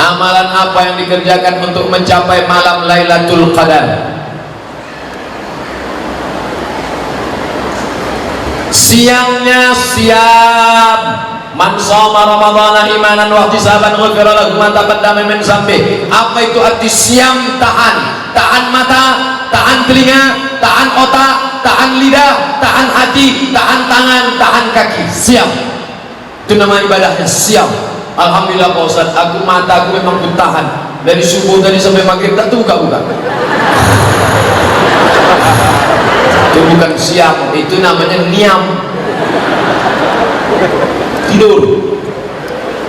Amalan apa yang dikerjakan untuk mencapai malam Lailatul Qadar? Siangnya siam. Man shoma ramadhana imanan wa ihtisaban ghufira lahu ma taqaddama min dzambi. Apa itu arti siam? Tahan mata, tahan telinga, tahan otak, tahan lidah, tahan hati, tahan tangan, tahan kaki. Siam. Itu nama ibadahnya, siam. Alhamdulillah Pak Ustaz, aku mata aku memang bertahan dari subuh tadi sampai maghrib tak buka-buka. Itu bukan siam, itu namanya niam, tidur.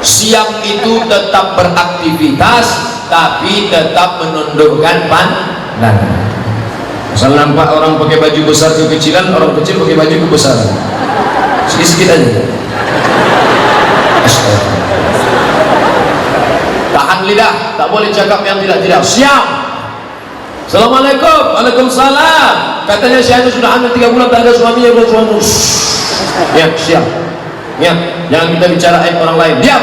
Siam itu tetap beraktivitas tapi tetap menundukkan pandangan. Misal nampak orang pakai baju besar kekecilan, orang kecil pakai baju kebesaran, sedikit aja. Tahan lidah, tak boleh cakap yang tidak. Siam. Assalamualaikum. Waalaikumsalam. Katanya saya sudah hamil 3 bulan tak ada suaminya, belum suami. Ya, siap. Ya, jangan kita bicara aib orang lain. Diam.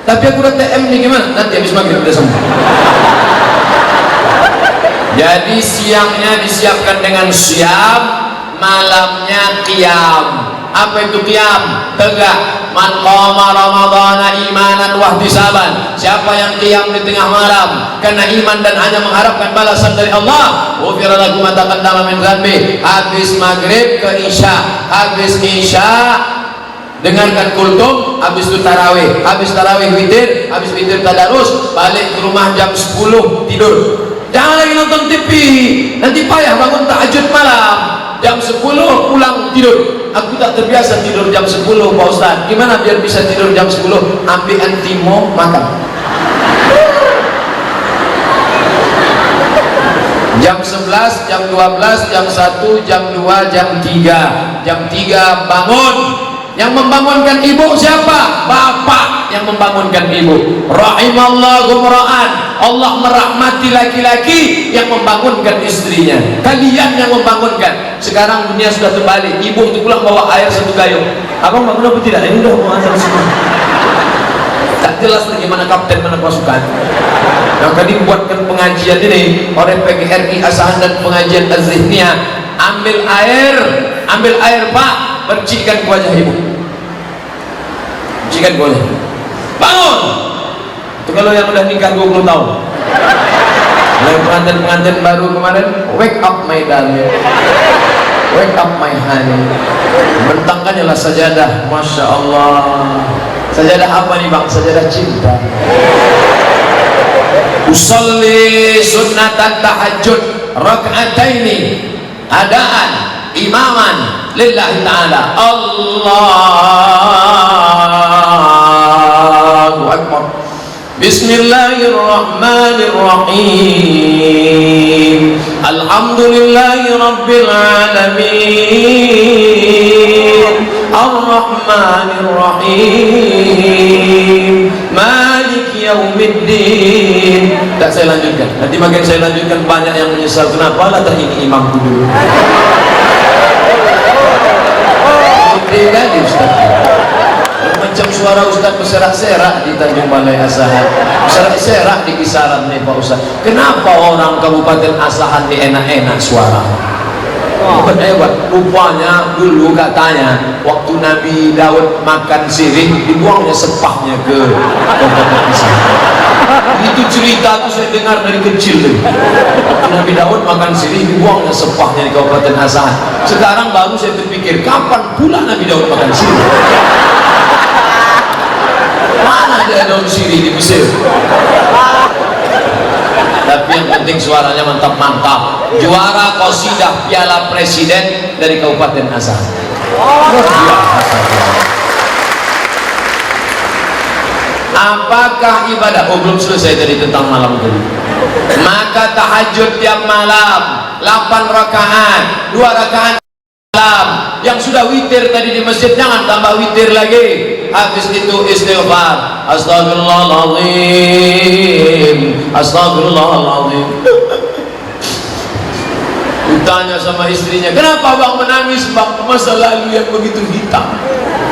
Tapi aku udah TM nih, gimana? Nanti habis maghrib udah sembuh. Jadi siangnya disiapkan dengan siam, malamnya qiyam. Apa itu qiyam? Tegak. Man qama ramadhana imanan wa ihtisaban. Siapa yang qiyam di tengah malam karena iman dan hanya mengharapkan balasan dari Allah, ghufira lahu ma taqaddama min dzambi. Habis maghrib ke isya, habis isya dengarkan kultum, habis itu tarawih, habis tarawih witir, habis witir tadarus, balik ke rumah jam 10 tidur. Jangan lagi nonton TV, nanti payah bangun tahajud malam. Jam 10 pulang tidur. Aku tak terbiasa tidur jam 10 Pak Ustaz. Gimana biar bisa tidur jam 10? Ambil antimo, makan. Jam 11, jam 12, jam 1, jam 2, jam 3. Jam 3 bangun. Yang membangunkan ibu siapa? Bapak yang membangunkan ibu. Rahimallahu mra'an. Allah merahmati laki-laki yang membangunkan istrinya. Kalian yang membangunkan. Sekarang dunia sudah terbalik. Ibu itu pulang bawa air 1 gayung. Abang bangun apa tidak? Ini udah mau azan semua. Tak jelas lagi mana kapten, mana pasukan. Yang tadi buatkan pengajian ini oleh PGRI Asahan dan pengajian Az-Zihniyah. Ambil air Pak, percikan ke wajah ibu. Percikan ke wajah. Bangun. Itu kalau yang udah nikah 20 tahun. Oleh pengantin-pengantin baru kemarin, wake up my darling, wake up my honey. Bentangkannya lah sajadah. Masya Allah. Sajadah apa nih bang? Sajadah cinta. Usolli sunnatan tahajud rak'ataini adaan imaman lillahi ta'ala. Allahu Akbar. Bismillahirrahmanirrahim. Alhamdulillahi rabbil alamin. Ar-Rahmanir-Rahim. Maliki yaumiddin. Tak saya lanjutkan. Nanti makin saya lanjutkan banyak yang menyesal. Kenapa lah ini imamku dulu. Gede lagi Ustaz. Macam suara Ustaz berserak-serak di Tanjung Balai Asahan, berserak-serak di kisaran nih Pak Ustaz. Kenapa orang Kabupaten Asahan di enak-enak suara? Hebat. Rupanya dulu katanya waktu Nabi Daud makan sirih, dibuangnya sepahnya ke Kabupaten Asahan. Itu cerita tuh saya dengar dari kecil deh. Waktu Nabi Daud makan sirih, dibuangnya sepahnya di Kabupaten Asahan. Sekarang baru saya berpikir, kapan pula Nabi Daud makan sirih? Mana ada daun sirih di Mesir? Tapi yang penting suaranya mantap-mantap. Juara qasidah Piala Presiden dari Kabupaten Asahan. Apakah ibadah? Oh belum selesai tadi tentang malam tadi. Maka tahajud tiap malam 8 rakaat, 2 rakaat malam. Yang sudah witir tadi di masjid jangan tambah witir lagi. Habis itu istighfar, astagfirullahaladzim, astagfirullahaladzim. Ditanya sama istrinya, kenapa bang menangis bang? Masa lalu yang begitu hitam.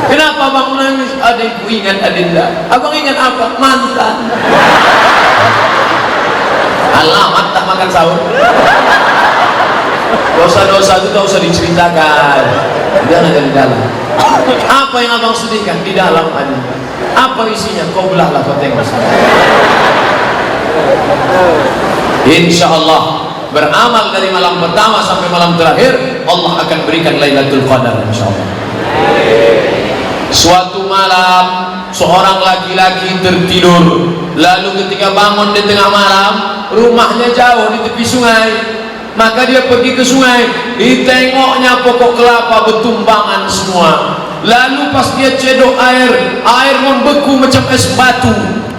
Kenapa abang menangis? Adikku ingat Adinda. Abang ingat apa? Mantan. Alamat tak makan sahur. Dosa-dosa itu tak usah diceritakan, jangan ada di dalam. Apa yang abang sedihkan di dalam Adinda? Apa isinya? Kau belahlah, kau tengok. Insya Allah beramal dari malam pertama sampai malam terakhir, Allah akan berikan Lailatul Qadar insya Allah. Suatu malam seorang laki-laki tertidur, lalu ketika bangun di tengah malam, rumahnya jauh di tepi sungai, maka dia pergi ke sungai, ditengoknya pokok kelapa bertumbangan semua. Lalu pas dia cedok air membeku macam es batu.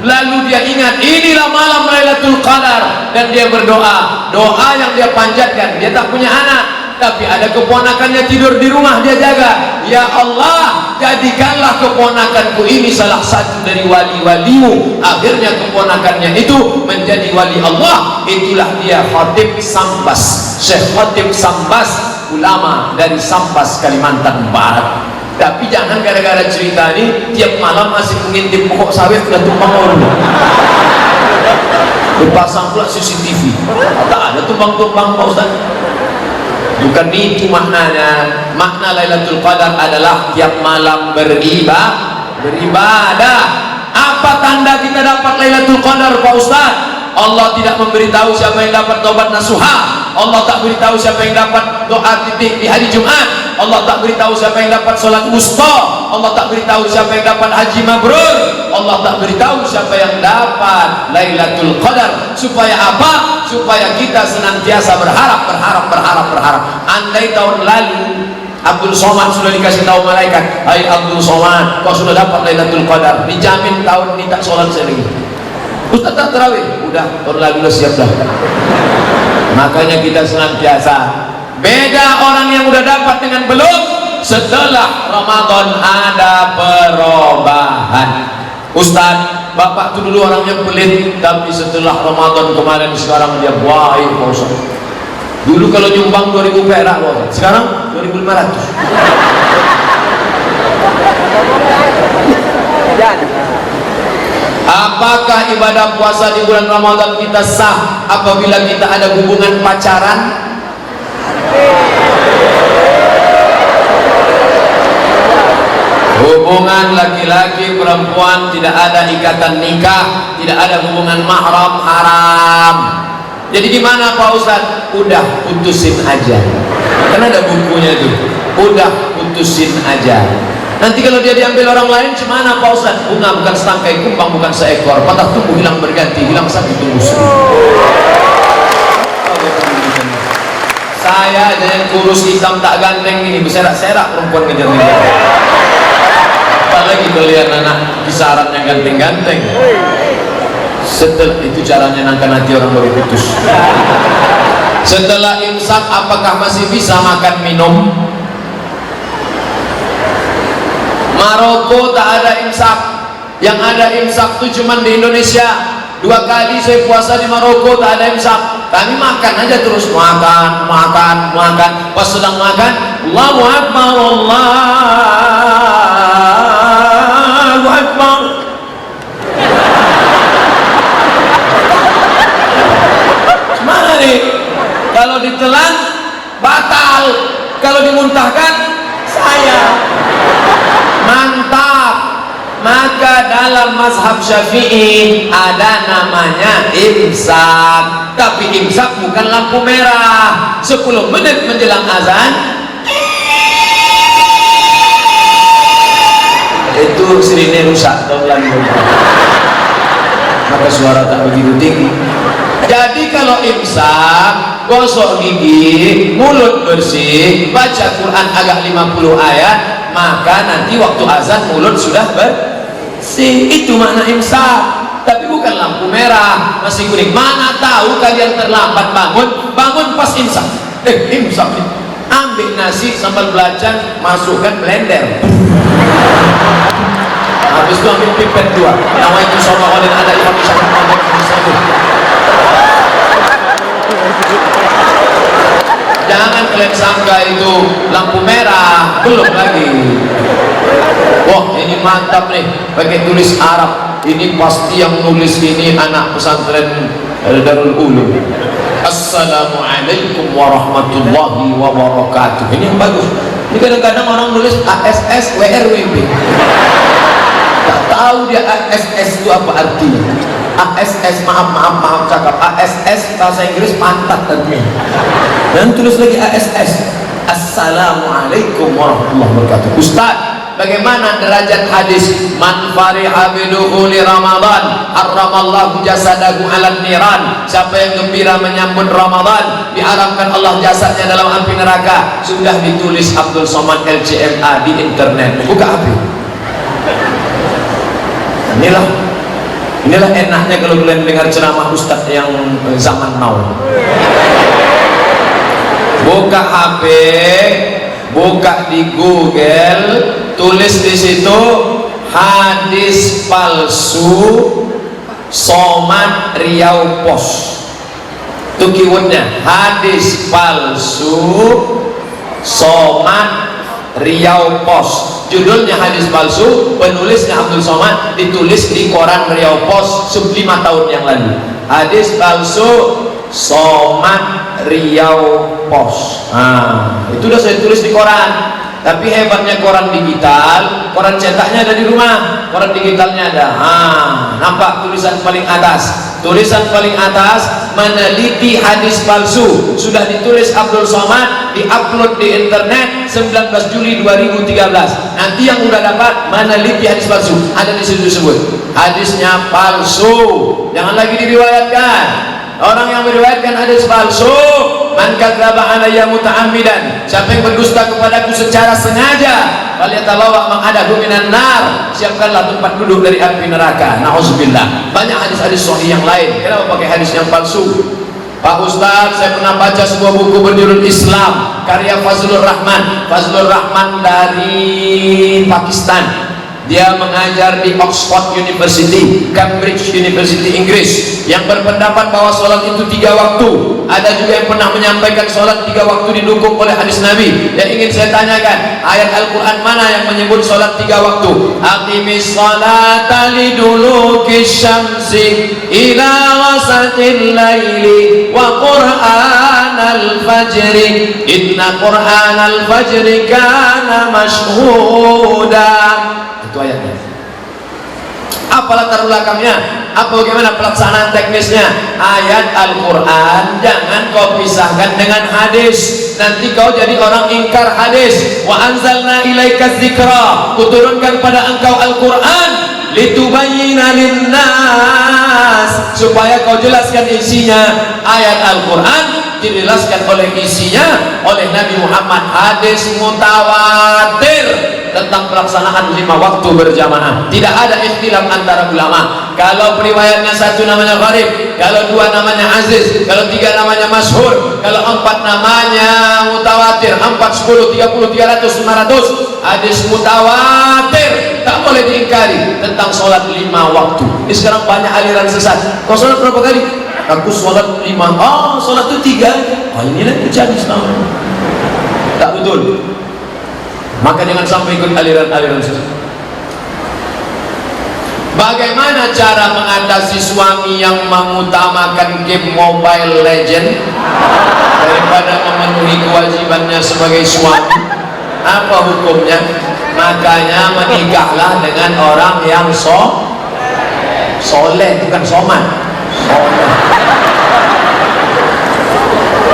Lalu dia ingat inilah malam Lailatul Qadar, dan dia berdoa. Doa yang dia panjatkan, dia tak punya anak, tapi ada keponakannya tidur di rumah, dia jaga. Ya Allah, jadikanlah keponakanku ini salah satu dari wali-walimu. Akhirnya keponakannya itu menjadi wali Allah. Itulah dia Khatib Sambas, Syekh Khatib Sambas, ulama dari Sambas, Kalimantan Barat. Tapi jangan gara-gara cerita ini tiap malam masih mengintip pokok sawit dan tumpang orang. Dipasang pula CCTV, tak ada tumpang-tumpang Pak Ustaz. Bukan itu maknanya. Makna Lailatul Qadar adalah tiap malam beribadah. Apa tanda kita dapat Lailatul Qadar Pak Ustaz? Allah tidak memberitahu siapa yang dapat taubat nasuha. Allah tak beritahu siapa yang dapat doa titik di hari Jumat. Allah tak beritahu siapa yang dapat solat wusta. Allah tak beritahu siapa yang dapat haji mabrur. Allah tak beritahu siapa yang dapat Lailatul Qadar. Supaya apa? Supaya kita senantiasa berharap. Andai tahun lalu Abdul Somad sudah dikasih tahu malaikat, hai Abdul Somad, kau sudah dapat Lailatul Qadar, dijamin tahun ini tak solat lagi. Ustaz tak terawih, udah tahun lalu udah siap dah. Makanya kita senantiasa beda orang yang udah dapat dengan belum. Setelah Ramadan ada perubahan. Ustaz, bapak tuh dulu orangnya pelit, tapi setelah Ramadan kemarin sekarang dia baik Pak Ustaz. Dulu kalau nyumbang 2000 perak Pak Ustaz, sekarang 2500. Apakah ibadah puasa di bulan Ramadan kita sah apabila kita ada hubungan pacaran? Hubungan laki-laki perempuan tidak ada ikatan nikah, tidak ada hubungan mahram, haram. Jadi gimana Pak Ustaz? Udah putusin aja. Kan ada bukunya tuh. Udah putusin aja. Nanti kalau dia diambil orang lain gimana Pak Ustaz? Bunga bukan setangkai, kumbang bukan seekor, patah tumbuh hilang berganti, hilang sakit tumbuh seribu. Saya aja yang kurus hitam tak ganteng ini berserak-serak perempuan ngejar-ngejar. Apalagi kalian anak kisaran yang ganteng-ganteng. Setelah itu caranya nangkan hati orang baru putus. Setelah imsak apakah masih bisa makan minum? Maroko tak ada imsak. Yang ada imsak itu cuma di Indonesia. 2 kali saya puasa di Maroko tak ada imsak. Kami makan aja terus, makan. Pas sedang makan, Allahu Akbar, Allahu Akbar. Gimana nih? Kalau ditelan batal, kalau dimuntahkan saya. Mantap. Maka dalam mazhab Syafi'i ada namanya imsak. Tapi imsak bukan lampu merah. 10 menit menjelang azan itu sirine rusak tahun lalu. Maka suara tak begitu tinggi. Jadi kalau imsak, gosok gigi, mulut bersih, baca Quran agak 50 ayat, maka nanti waktu azan mulut sudah bersih. Itu makna imsak. Tapi bukan lampu merah masih kuning. Mana tahu kalian terlambat bangun pas imsak. Imsak nih. Ambil nasi sambal belacan, masukkan blender. Habis itu ambil pipet 2. Nama itu sama oleh ada yang bisa ngomong satu. Jangan kalian sangka itu lampu merah, belum lagi. Wah ini mantap nih, pakai tulis Arab, ini pasti yang nulis ini anak pesantren Darul Ulum. Assalamualaikum warahmatullahi wabarakatuh. Ini yang bagus. Ini kadang-kadang orang nulis ASS WRWB, tak tahu dia ASS itu apa artinya. ASS maaf cakap ASS bahasa Inggris pantat artinya, dan tulis lagi ASS Assalamualaikum warahmatullahi wabarakatuh. Ustaz, bagaimana derajat hadis man fariha bidukhuli Ramadan harramallahu jasadahu 'alan niran? Siapa yang gembira menyambut Ramadan, diharamkan Allah jasadnya dalam api neraka. Sudah ditulis Abdul Somad LCMA di internet. Buka HP. Inilah enaknya kalau kalian dengar ceramah ustaz yang zaman now. Buka HP, buka di Google, tulis di situ hadis palsu Somad Riau Pos. Itu keywordnya, hadis palsu Somad Riau Pos. Judulnya hadis palsu, penulisnya Abdul Somad, ditulis di koran Riau Pos 5 tahun yang lalu. Hadis palsu Somad Riau Pos. Itu udah saya tulis di koran. Tapi hebatnya koran digital, koran cetaknya ada di rumah, koran digitalnya ada. Nampak tulisan paling atas? Tulisan paling atas, meneliti hadis palsu. Sudah ditulis Abdul Somad, diupload di internet 19 Juli 2013. Nanti yang udah dapat meneliti hadis palsu, ada di situ disebut hadisnya palsu, jangan lagi diriwayatkan. Orang yang meriwayatkan hadis palsu, man kadzdzaba alayya muta'ammidan, siapa yang berdusta kepadaku secara sengaja, falyatabawwa maq'adahu minan nar, siapkanlah tempat duduk dari api neraka. Nauzubillah. Banyak hadis-hadis sahih yang lain. Kenapa pakai hadis yang palsu? Pak Ustaz, saya pernah baca sebuah buku berjudul Islam karya Fazlur Rahman dari Pakistan. Dia mengajar di Oxford University, Cambridge University, Inggris, yang berpendapat bahwa sholat itu 3 waktu. Ada juga yang pernah menyampaikan sholat 3 waktu didukung oleh hadis Nabi. Yang ingin saya tanyakan, ayat Al-Quran mana yang menyebut sholat 3 waktu? Aqimis sholata liduluki syamsi ila wasatil laili wa qur'anal fajri inna qur'anal fajri kana mashhuda. Itu ayatnya. Apa latar belakangnya? Apa bagaimana pelaksanaan teknisnya? Ayat Al-Quran jangan kau pisahkan dengan hadis, nanti kau jadi orang ingkar hadis. Wa anzalna ilaika dzikra, kuturunkan pada engkau Al-Quran litubayyina linnas, supaya kau jelaskan isinya. Ayat Al-Quran dijelaskan oleh isinya oleh Nabi Muhammad. Hadis mutawatir tentang pelaksanaan 5 waktu berjamaah, tidak ada ikhtilaf antara ulama. Kalau periwayatnya 1 namanya gharib, kalau 2 namanya aziz, kalau 3 namanya masyhur, kalau 4 namanya mutawatir, 4, 10, 30, 300, 500. Hadis mutawatir tak boleh diingkari tentang sholat 5 waktu. Ini sekarang banyak aliran sesat. Kau sholat berapa kali? Aku sholat 5. Sholat itu 3. Inilah terjadi selama. Tak betul. Maka jangan sampai ikut aliran-aliran sesat. Bagaimana cara mengatasi suami yang mengutamakan game Mobile Legend daripada memenuhi kewajibannya sebagai suami? Apa hukumnya? Makanya menikahlah dengan orang yang soleh, bukan soman.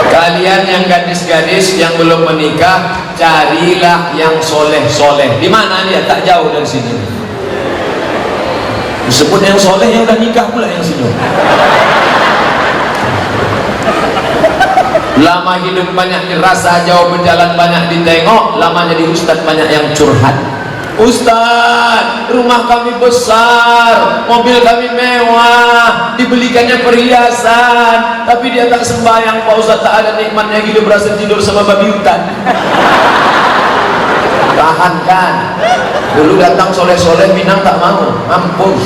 Kalian yang gadis-gadis yang belum menikah, carilah yang soleh-soleh. Di mana dia? Tak jauh dari sini. Disebut yang soleh, yang udah nikah pula yang sini. Lama hidup banyak dirasa, jauh berjalan banyak ditengok. Lama jadi ustaz banyak yang curhat. Ustaz, rumah kami besar, mobil kami mewah, dibelikannya perhiasan, tapi dia tak sembahyang Pak Ustaz. Tak ada nikmatnya hidup, berasa tidur sama babi hutan. Tahan kan. Dulu datang soleh-soleh Minang tak mau, mampus.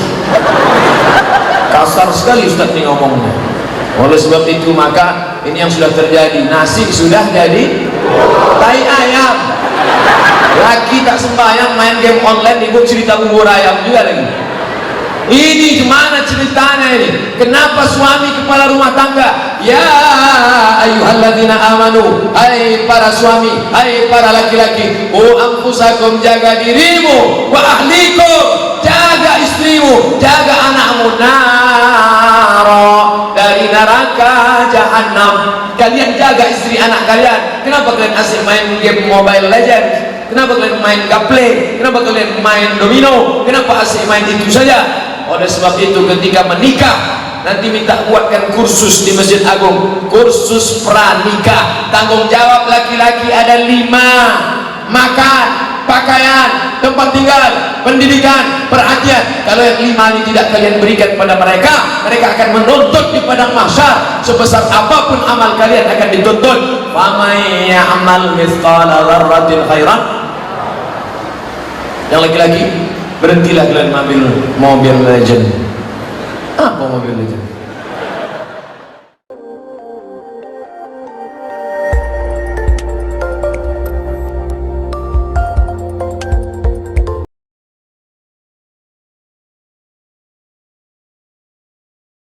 Kasar sekali Ustaz ini ngomongnya. Oleh sebab itu maka ini yang sudah terjadi, nasi sudah jadi tai ayam. Laki tak sembahyang main game online, ibu cerita bubur ayam juga lagi. Ini gimana ceritanya ini? Kenapa suami kepala rumah tangga? Ya ayyuhalladzina amanu, hai para suami, hai para laki-laki, anfusakum, jaga dirimu, wa ahlikum, jaga istrimu, jaga anakmu, naro, dari neraka jahanam. Kalian jaga istri anak kalian. Kenapa kalian asik main game Mobile Legends? Kenapa kalian main gaple? Kenapa kalian main domino? Kenapa asik main itu saja? Oleh sebab itu ketika menikah nanti minta buatkan kursus di Masjid Agung, kursus pranikah. Tanggung jawab laki-laki ada 5: makan, pakaian, tempat tinggal, pendidikan, perhatian. Kalau yang 5 ini tidak kalian berikan pada mereka, mereka akan menuntut di padang mahsyar. Sebesar apapun amal kalian akan dituntut. Faman ya'mal mithqala dzarratin khairan. Yang laki-laki, berhentilah kalian mengambil Mobile Legend. Apa Mobile Legend?